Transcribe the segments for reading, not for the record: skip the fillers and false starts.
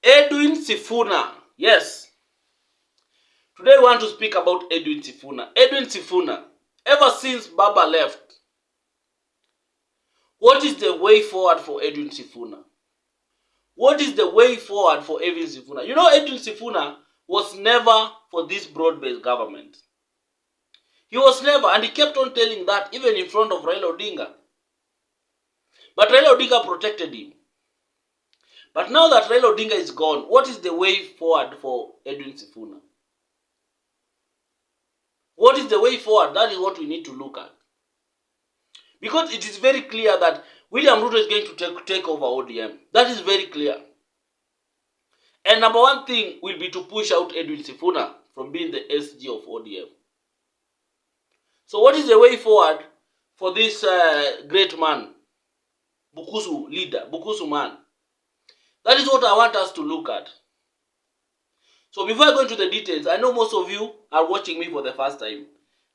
Edwin Sifuna. Yes. Today we want to speak about Edwin Sifuna. Edwin Sifuna, ever since Baba left, what is the way forward for Edwin Sifuna? What is the way forward for Edwin Sifuna? You know, Edwin Sifuna was never for this broad-based government. He was never, and he kept on telling that even in front of Raila Odinga. But Raila Odinga protected him. But now that Raila Odinga is gone, what is the way forward for Edwin Sifuna? What is the way forward? That is what we need to look at. Because it is very clear that William Ruto is going to take over ODM. That is very clear. And number one thing will be to push out Edwin Sifuna from being the SG of ODM. So what is the way forward for this great man, Bukusu leader, Bukusu man? That is what I want us to look at. So before I go into the details, I know most of you are watching me for the first time.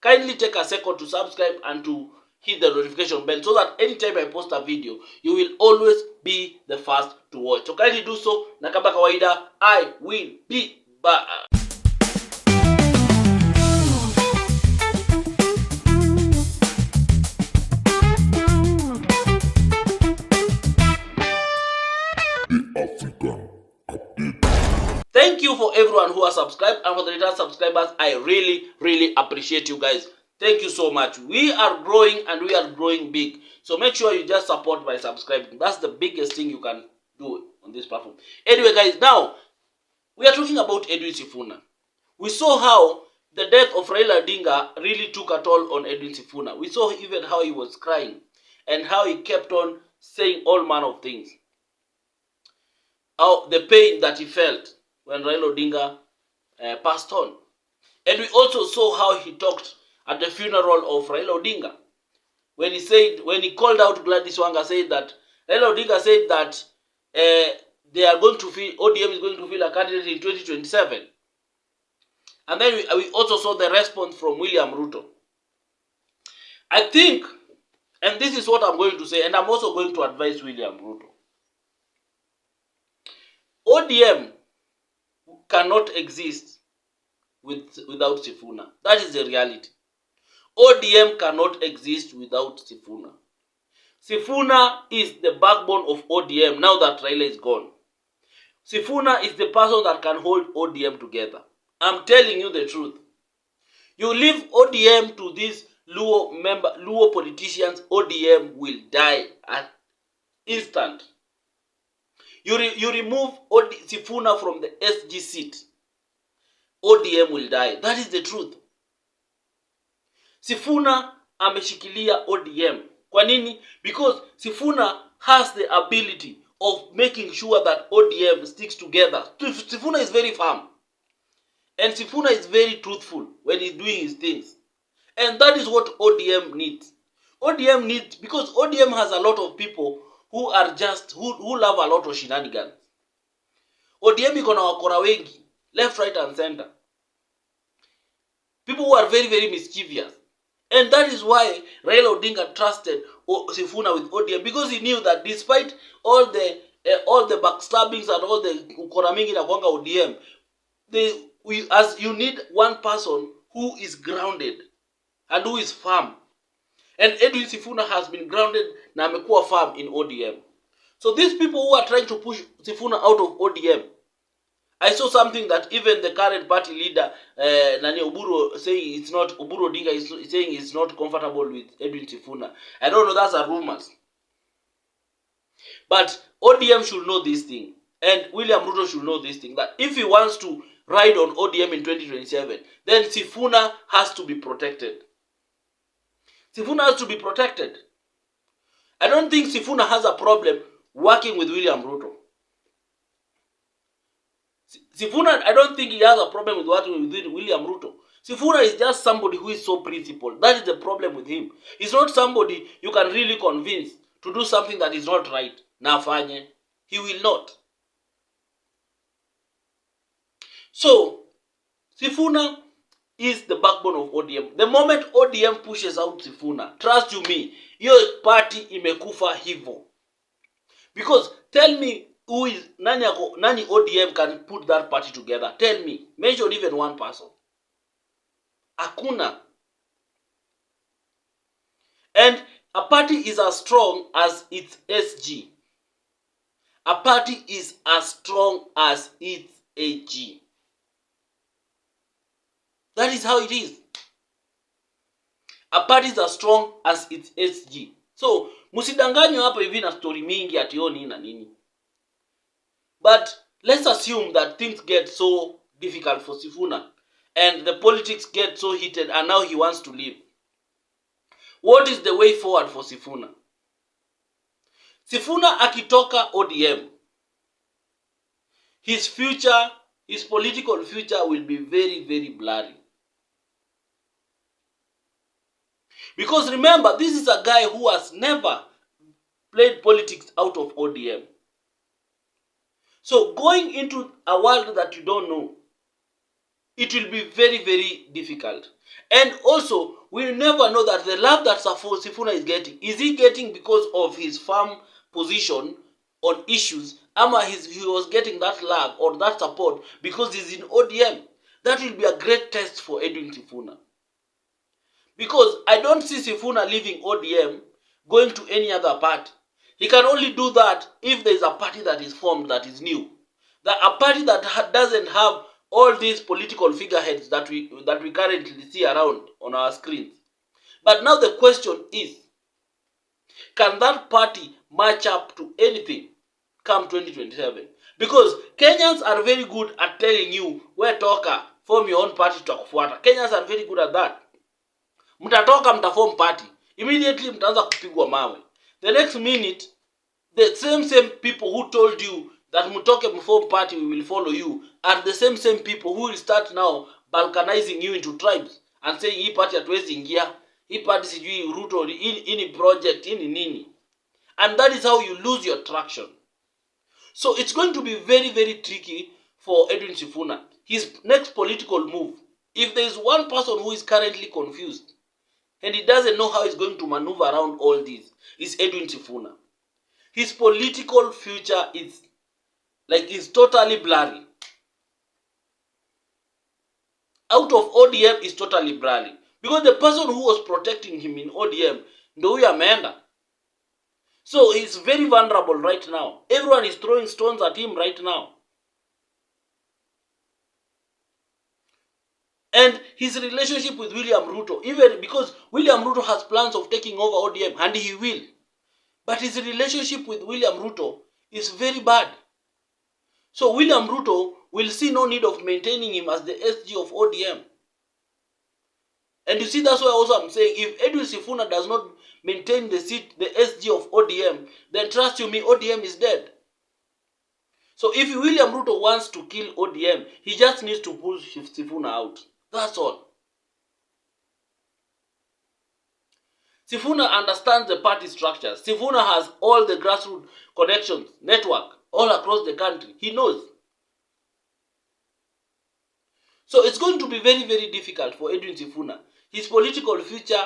Kindly take a second to subscribe and to hit the notification bell so that anytime I post a video, you will always be the first to watch. So kindly do so, na kama kawaida, I will be back. Thank you for everyone who has subscribed, and for the return subscribers, I really appreciate you guys. Thank you so much. We are growing and we are growing big. So make sure you just support by subscribing. That's the biggest thing you can do on this platform. Anyway guys, now we are talking about Edwin Sifuna. We saw how the death of Raila Odinga really took a toll on Edwin Sifuna. We saw even how he was crying and how he kept on saying all manner of things. How the pain that he felt when Raila Odinga passed on. And we also saw how he talked at the funeral of Raila Odinga. When he called out Gladys Wanga, said that Raila Odinga said that they are going to feel, ODM is going to feel a candidate in 2027. And then we also saw the response from William Ruto. I think, and this is what I'm going to say, and I'm also going to advise William Ruto. ODM cannot exist without Sifuna. That is the reality. ODM cannot exist without Sifuna. Sifuna is the backbone of ODM now that Raila is gone. Sifuna is the person that can hold ODM together. I'm telling you the truth. You leave ODM to these Luo politicians, ODM will die at instant. You remove Sifuna from the SG seat, ODM will die. That is the truth. Sifuna ameshikilia ODM. Kwa nini? Because Sifuna has the ability of making sure that ODM sticks together. Sifuna is very firm. And Sifuna is very truthful when he's doing his things. And that is what ODM needs. ODM needs, because ODM has a lot of people who are just, who love a lot of shenanigans. ODM iko na wakora wengi, left, right, and center. People who are very mischievous. And that is why Raila Odinga trusted Sifuna with ODM, because he knew that despite all the backstabbings and all the ukora mingi na kwanga ODM, as you need one person who is grounded and who is firm. And Edwin Sifuna has been grounded na amekuwa firm in ODM. So these people who are trying to push Sifuna out of ODM, I saw something that even the current party leader, Oburu, saying it's not, Oburu Odinga is saying he's not comfortable with Edwin Sifuna. I don't know, that's a rumors. But ODM should know this thing. And William Ruto should know this thing. That if he wants to ride on ODM in 2027, then Sifuna has to be protected. Sifuna has to be protected. I don't think Sifuna has a problem working with William Ruto. Sifuna, I don't think he has a problem with working with William Ruto. Sifuna is just somebody who is so principled. That is the problem with him. He's not somebody you can really convince to do something that is not right. Nafanye. He will not. So, Sifuna is the backbone of ODM. The moment ODM pushes out Sifuna, trust you me, your party imekufa hivyo. Because tell me who is nani ODM can put that party together? Tell me. Mention even one person. Hakuna. And a party is as strong as its SG. A party is as strong as its AG. That is how it is. A party is as strong as its SG. So, musidanganywe hapa hivi na story mingi ati nini na nini. But let's assume that things get so difficult for Sifuna and the politics get so heated and now he wants to leave. What is the way forward for Sifuna? Sifuna akitoka ODM, his future, his political future will be very, very blurry. Because remember, this is a guy who has never played politics out of ODM. So going into a world that you don't know, it will be very, very difficult. And also, we'll never know that the love that Sifuna is getting, is he getting because of his firm position on issues, ama he was getting that love or that support because he's in ODM. That will be a great test for Edwin Sifuna. Because I don't see Sifuna leaving ODM going to any other party. He can only do that if there is a party that is formed that is new. That a party that doesn't have all these political figureheads that we currently see around on our screens. But now the question is, can that party match up to anything come 2027? Because Kenyans are very good at telling you, we toka, form your own party tutakufuata. Kenyans are very good at that. Mtatoka mtaform party. Immediately mtaanza kupigwa mawe. The next minute, the same people who told you that mtoke mform party, we will follow you, are the same people who will start now balkanizing you into tribes and saying hii party hatuwezi ingia, hii party sijui Ruto ini project ini nini. And that is how you lose your traction. So it's going to be very, very tricky for Edwin Sifuna. His next political move, if there is one person who is currently confused and he doesn't know how he's going to maneuver around all this, is Edwin Sifuna. His political future is totally blurry. Out of ODM is totally blurry. Because the person who was protecting him in ODM, ndo huyo ameenda. So he's very vulnerable right now. Everyone is throwing stones at him right now. And his relationship with William Ruto, even because William Ruto has plans of taking over ODM, and he will. But his relationship with William Ruto is very bad. So William Ruto will see no need of maintaining him as the SG of ODM. And you see, that's why also I'm saying, if Edwin Sifuna does not maintain the seat, the SG of ODM, then trust you me, ODM is dead. So if William Ruto wants to kill ODM, he just needs to push Sifuna out. That's all. Sifuna understands the party structure. Sifuna has all the grassroots connections, network, all across the country. He knows. So it's going to be very, very difficult for Edwin Sifuna. His political future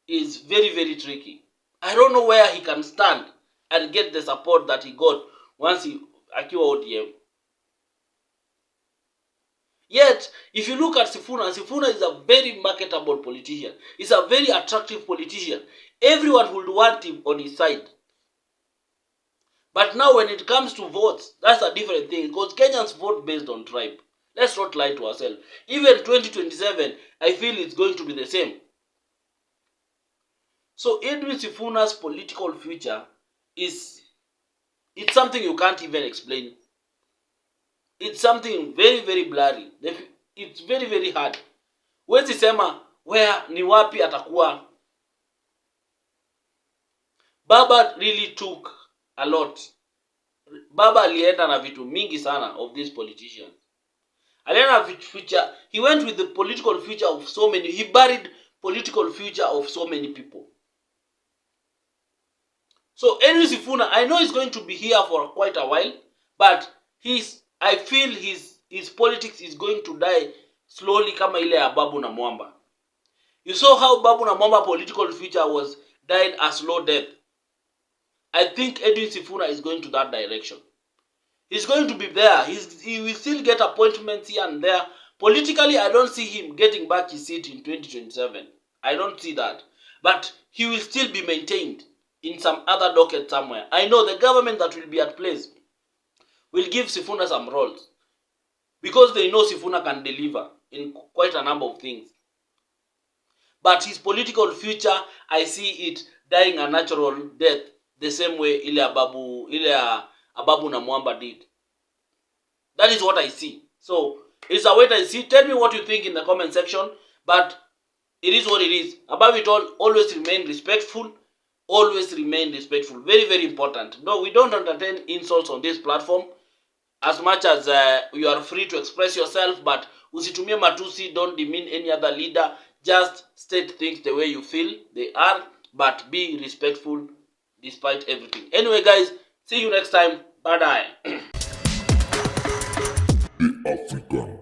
is very, very tricky. I don't know where he can stand and get the support that he got once he akiwa ODM. Yet, if you look at Sifuna, Sifuna is a very marketable politician. He's a very attractive politician. Everyone would want him on his side. But now when it comes to votes, that's a different thing. Because Kenyans vote based on tribe. Let's not lie to ourselves. Even 2027, I feel it's going to be the same. So Edwin Sifuna's political future it's something you can't even explain. It's something very, very blurry. It's very, very hard. Huwezi sema where ni wapi atakuwa. Baba really took a lot. Baba alienda na vitu mingi sana of these politicians. Alienda na future. He went with the political future of so many. He buried political future of so many people. So Edwin Sifuna, I know he's going to be here for quite a while, but I feel his politics is going to die slowly kama ile ya Babu na Mwamba. You saw how Babu na Mwamba political future was died a slow death. I think Edwin Sifuna is going to that direction. He's going to be there. He will still get appointments here and there. Politically, I don't see him getting back his seat in 2027. I don't see that. But he will still be maintained in some other docket somewhere. I know the government that will be at place will give Sifuna some roles, because they know Sifuna can deliver in quite a number of things. But his political future, I see it dying a natural death, the same way ile Ababu na Mwamba did. That is what I see. So, it's a wait and see. Tell me what you think in the comment section. But it is what it is. Above it all, always remain respectful. Always remain respectful. Very, very important. No, we don't entertain insults on this platform. As much as you are free to express yourself, but usitumie matusi, don't demean any other leader. Just state things the way you feel they are, but be respectful despite everything. Anyway, guys, see you next time. Bye-bye. African.